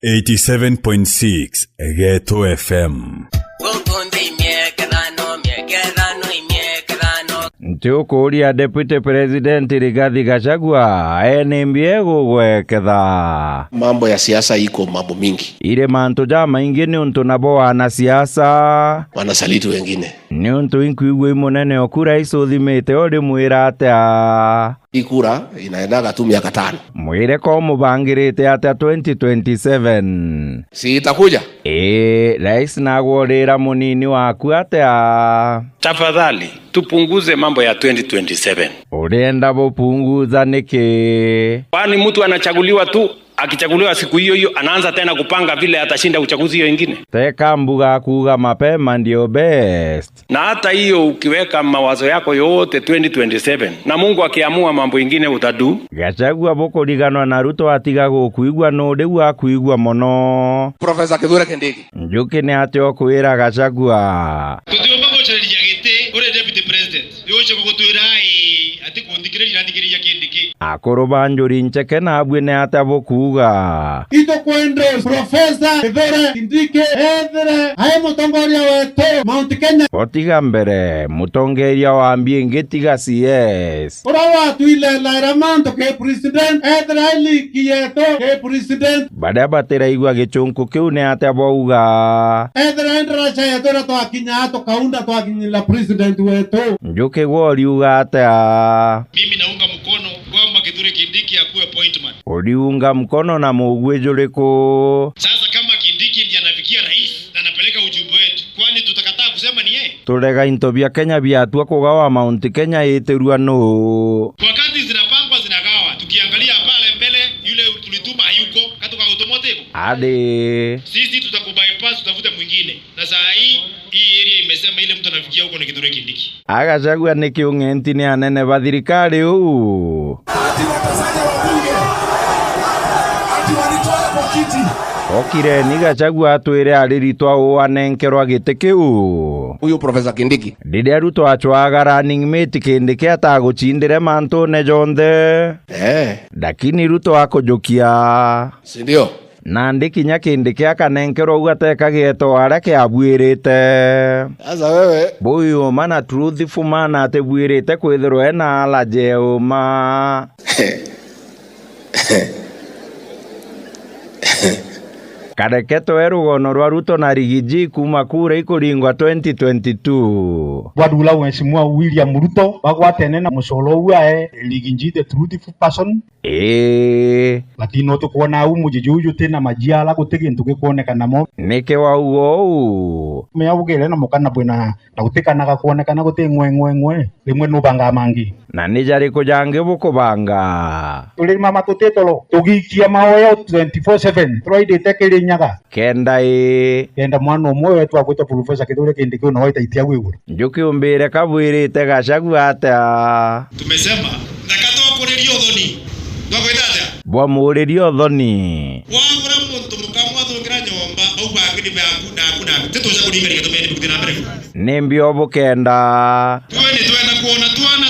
87.6 Ghetto FM. Ntukuria Deputy President Rigathi Gachagua enembie gugweketha. Mambo ya siasa iko mambo mingi. Ile manto jama ingine untu nabo wana siasa Wanasaliti wengine. Ni untu inkuigwe munene okura isuthimite ori mwira atia. Ikura inaendaga tu miaka 5. Mwire ko mubangirite ata 2027. Si itakuja? Rais nagworira munini waku atia. Tafadhali tupunguze mambo ya 2027. Urienda bupunguza niki? Kwani mtu anachaguliwa tu, akichaguliwa siku hiyo hiyo anaanza tena kupanga vile atashinda uchaguzi hiyo ingine. Teka mbuga kuga mapema ndio best. Na hata hiyo ukiweka mawazo yako yote 2027 na Mungu akiamua mambo ingine utadu. Gachagua bokoriganwa na Ruto atiga gukuigwa no riu akuigwa mono. Professor Kithure Kindiki. Njuki ni atyo kwira Gachagua. Tutiomba gochereria gite ore deputy president. Yoche gutwira ati kundikireria ndikiriria Kindiki. Akoroba njuri ncheke na abwene atabokuga. Ito kwende Professor Kithure Kindiki ethere aye mutongoria wetu Mount Kenya. Otiga mbere mutongeria wa mbingi tiga CS. Urawa tuile lairamando ke president ethere ali kiyeto ke president. Baada batera igwa gichunku kiu ne atabouga. Ethere ndra cha etora to akinya to kaunda to akinyila president wetu. Njuke woriuga ata. Mimi naunga mkono kwamba Kithure Kindiki akuwe appointment. Uliunga mkono na mugwejo leko. Sasa kama Kindiki ndiye anafikia rais na anapeleka ujumbe wetu, kwani tutakataa kusema ni yeye? Turega into bya Kenya byatua kugawa Mount Kenya yeterua no. Wakati zinapangwa zinagawa, tukiangalia pale mbele yule tulituma hayuko katoka automotive. Ade. Sisi tutakubypass tutafute mwingine. Na saa hii area imesema ile mtu anafikia huko ni Kithure Kindiki. Agachagua ni kiungenti ni anene ba thirikari u. Ati watasanya wabunge. Ati walitoa kwa kiti. Okire ni Gachagua atwire ariritwa u anenkerwa gite kiu. Huyu Professor Kindiki. Dide Ruto achwaga running mate Kindiki ataguchindire manto ne jonde. Lakini Ruto akojokia. Si ndio? Nandi kinya Kindiki akanenkerwa ugateka gieto arake abwirite. Sasa wewe Boyo mana truthful mana atebwirite kwithirwa ena alaje uma. Kareketo erugono rwa Ruto na Rigiji kuma kura ikuringwa 2022. Wadula Mheshimiwa William Ruto bagwatene na musolo uae Rigiji the truthful person. Latino to kuona umujuju tena majiala gutege ntuke kuonekana mo. Nike wa ugo. Me abugele na mukana bwena na gutekanaga kuonekana gute ngwe rimwe no banga mangi. Na nijari kujange bukubanga. Tuli mama tutetolo tugikia maoya 24/7 Friday tekeli nyaga. Kenda mwana omwe wetu agwita Professor Kithure Kindiki no waita itia gwiguru. Njuki umbire kabwirite Gachagua ata. Tumesema ndakatoa kurerio thoni. Ndogwetata. Bwa muririo thoni. Wagura muntu mukamwa thongira nyomba auga ngini ba kuna tetoja kuringaria tumeni bukina mbere. Nembio bukenda. Tuone tuenda kuona tuana.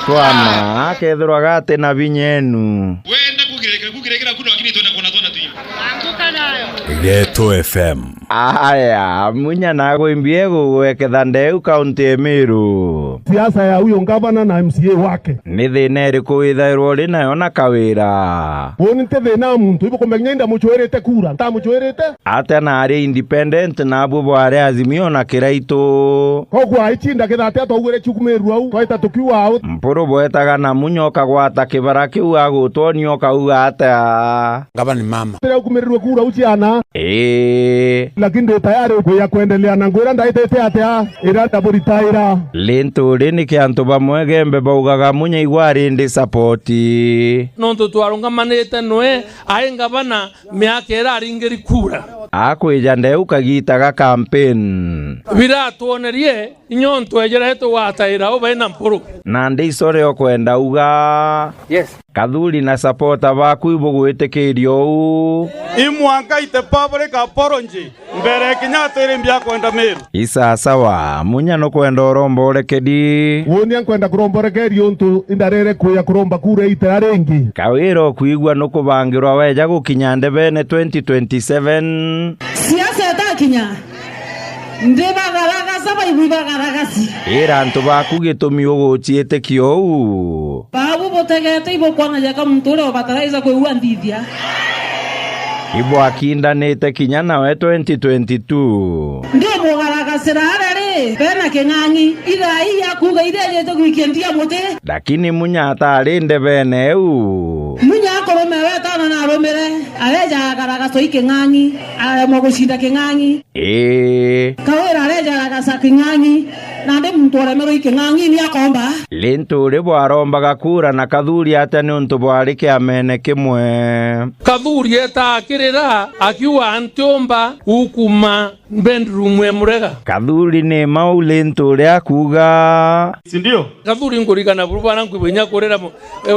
Twana akethirwa gate na binyenu. Wenda kugirekera kuna wakini tuenda kuona tuana tuyo. Anguka nayo. Ghetto FM. Aya, munya nago imbie gugweketha ndeu kaunti Emiru. Siasa ya huyo ngavana na MCA wake. Ni thina iriku withairwo ri nayo na kawira. Woni te thina muntu ibo kumenya nda muchwerete kura. Ta muchwerete? Ate na ari independent na abubo ari Azimio na Kiraito. Kogwa ichinda kithate atogwire chukumeru au. Twaita tukiwa au. Mpuru boetaga na munyoka gwata kibara kiu agutwo nyoka uga ata. Ngavana ni mama. Tera kumererwe kura uchiana. Lakini ndo tayari kuya kuendelea na ngwira ndaitete atia ira ndaburitaira. Lintu rini kiantu bamwe gembe baugaga munya igwari ndi support. Nonto twarungamanite noe ayenga bana miaka era ringeri kura. Akwija ndeu kagitaga campaign. Bira tuonerie inyonto ejera heto wataira obaina mpuru. Na ndi sore okwenda uga. Yes. Kathuri na supporter baku ibugwitikirio u imwanka ite public apology mbere Kenyatta irimbia kwenda Meru isa sawa munya no kwenda uromborekedi wonia kwenda kuromborekerio ntu indarere kuya kuromba kure ite arengi kawiro kuigwa no kubangirwa weja gukinya ndebene 2027 siasa atakinya ndebagaraga saba ibubagaragasi era ntu baku gitumi uguchiete kio babu botegete ibokwana jaka mutore obataraiza kweua ndithia ibo akindanite kinya nawe 2022 ndimo garagasira arari bena keng'ang'i irai yakuga irejeje gwikendia muti lakini munya atari ndebene munya akorome wetana na aromere areja garagaso ikeng'ang'i aremo gushinda keng'ang'i kawira areja garagasa keng'ang'i na ndi muntu oremero ikeng'ang'i ni akomba lintu ribo arombaga kura na Kathuri ate ni untu bwari kiamene kimwe Kathuri etakirira akiwa antiomba ukuma bedroom emurega Kathuri ni mau lintu ria kuga sindio Kathuri ngurigana burubana nkwibenya kurira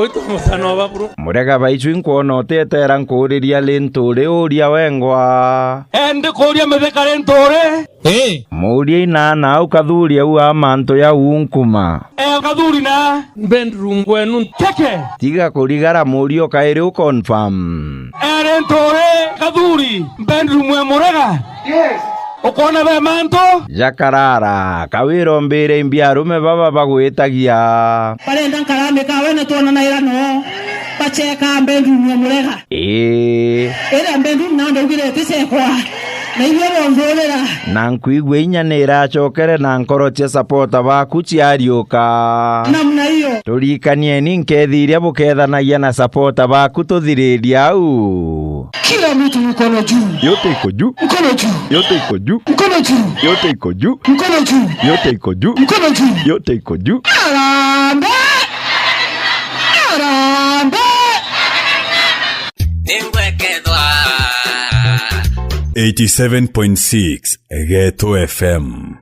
wito musano baburu murega baicu inkuona utetera nkuriria lintu riuria wengwa ende kuria mebeka lentore muria inana au Kathuri au amanto ya unkuma Kathuri na bedroom gwenu keke tiga kurigara murio kairi uconfirm lentore Kathuri bedroom emurega ukona be manto jakarara kawiro mbere imbiarume baba bagwitagia barenda nkarame kawe ne tona na irano bacheka mbendu nyamurega era mbendu nando ngire tisekwa na iwe ronzorera na nkuigwe inya ni iracokere na nkoroche supporter baku ciariuka namna hiyo turikanie ni nkethiria bukethanagia na supporter baku tuthiriria au kila mtu mkono juu yote iko juu mkono juu yote iko juu mkono juu yote iko juu mkono juu yote iko juu mkono juu yote iko juu arambe arambe ningwekedwa 87.6 Ghetto FM.